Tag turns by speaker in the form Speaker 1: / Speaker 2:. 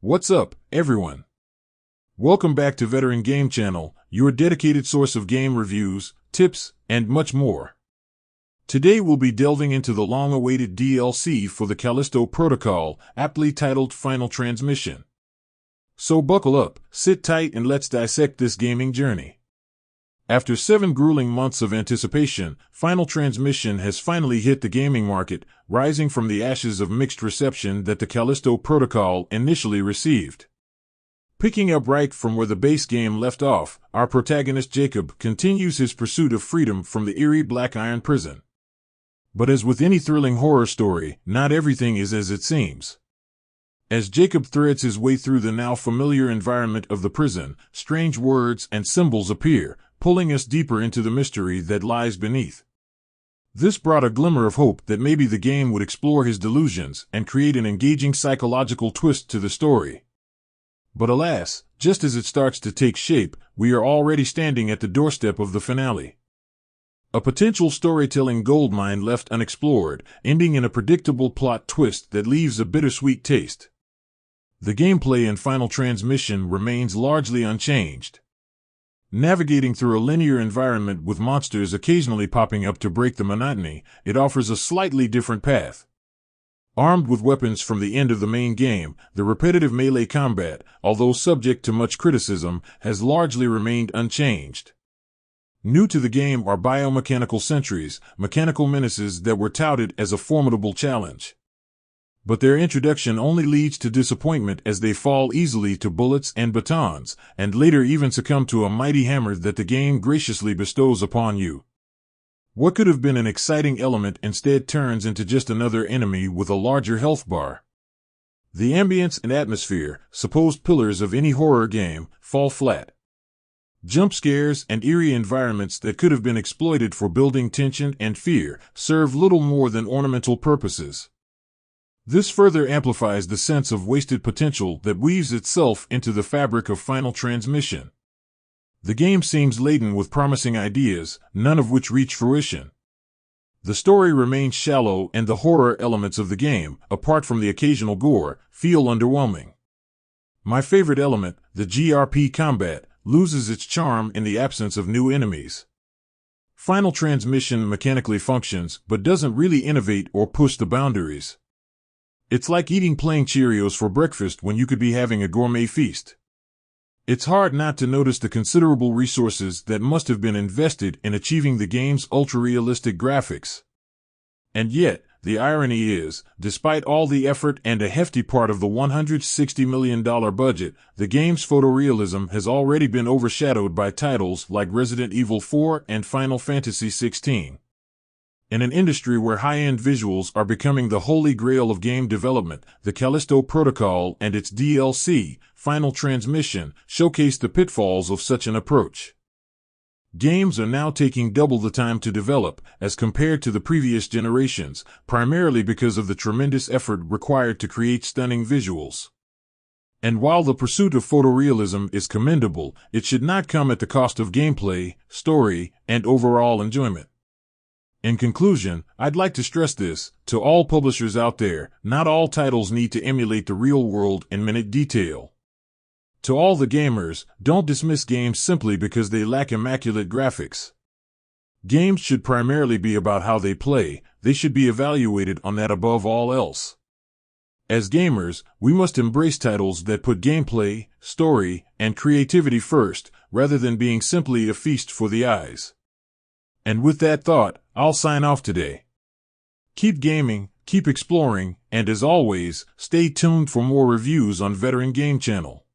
Speaker 1: What's up, everyone? Welcome back to Veteran Game Channel, your dedicated source of game reviews, tips, and much more. Today we'll be delving into the long-awaited DLC for the Callisto Protocol, aptly titled Final Transmission. So buckle up, sit tight, and let's dissect this gaming journey. After 7 grueling months of anticipation, Final Transmission has finally hit the gaming market, rising from the ashes of mixed reception that the Callisto Protocol initially received. Picking up right from where the base game left off, our protagonist Jacob continues his pursuit of freedom from the eerie Black Iron prison. But as with any thrilling horror story, not everything is as it seems. As Jacob threads his way through the now familiar environment of the prison, strange words and symbols appear, pulling us deeper into the mystery that lies beneath. This brought a glimmer of hope that maybe the game would explore his delusions and create an engaging psychological twist to the story. But alas, just as it starts to take shape, we are already standing at the doorstep of the finale. A potential storytelling goldmine left unexplored, ending in a predictable plot twist that leaves a bittersweet taste. The gameplay in Final Transmission remains largely unchanged. Navigating through a linear environment with monsters occasionally popping up to break the monotony, it offers a slightly different path. Armed with weapons from the end of the main game, the repetitive melee combat, although subject to much criticism, has largely remained unchanged. New to the game are biomechanical sentries, mechanical menaces that were touted as a formidable challenge. But their introduction only leads to disappointment as they fall easily to bullets and batons, and later even succumb to a mighty hammer that the game graciously bestows upon you. What could have been an exciting element instead turns into just another enemy with a larger health bar. The ambience and atmosphere, supposed pillars of any horror game, fall flat. Jump scares and eerie environments that could have been exploited for building tension and fear serve little more than ornamental purposes. This further amplifies the sense of wasted potential that weaves itself into the fabric of Final Transmission. The game seems laden with promising ideas, none of which reach fruition. The story remains shallow, and the horror elements of the game, apart from the occasional gore, feel underwhelming. My favorite element, the GRP combat, loses its charm in the absence of new enemies. Final Transmission mechanically functions, but doesn't really innovate or push the boundaries. It's like eating plain Cheerios for breakfast when you could be having a gourmet feast. It's hard not to notice the considerable resources that must have been invested in achieving the game's ultra-realistic graphics. And yet, the irony is, despite all the effort and a hefty part of the $160 million budget, the game's photorealism has already been overshadowed by titles like Resident Evil 4 and Final Fantasy XVI. In an industry where high-end visuals are becoming the holy grail of game development, the Callisto Protocol and its DLC, Final Transmission, showcase the pitfalls of such an approach. Games are now taking double the time to develop, as compared to the previous generations, primarily because of the tremendous effort required to create stunning visuals. And while the pursuit of photorealism is commendable, it should not come at the cost of gameplay, story, and overall enjoyment. In conclusion, I'd like to stress this, to all publishers out there, not all titles need to emulate the real world in minute detail. To all the gamers, don't dismiss games simply because they lack immaculate graphics. Games should primarily be about how they play, they should be evaluated on that above all else. As gamers, we must embrace titles that put gameplay, story, and creativity first, rather than being simply a feast for the eyes. And with that thought, I'll sign off today. Keep gaming, keep exploring, and as always, stay tuned for more reviews on Veteran Game Channel.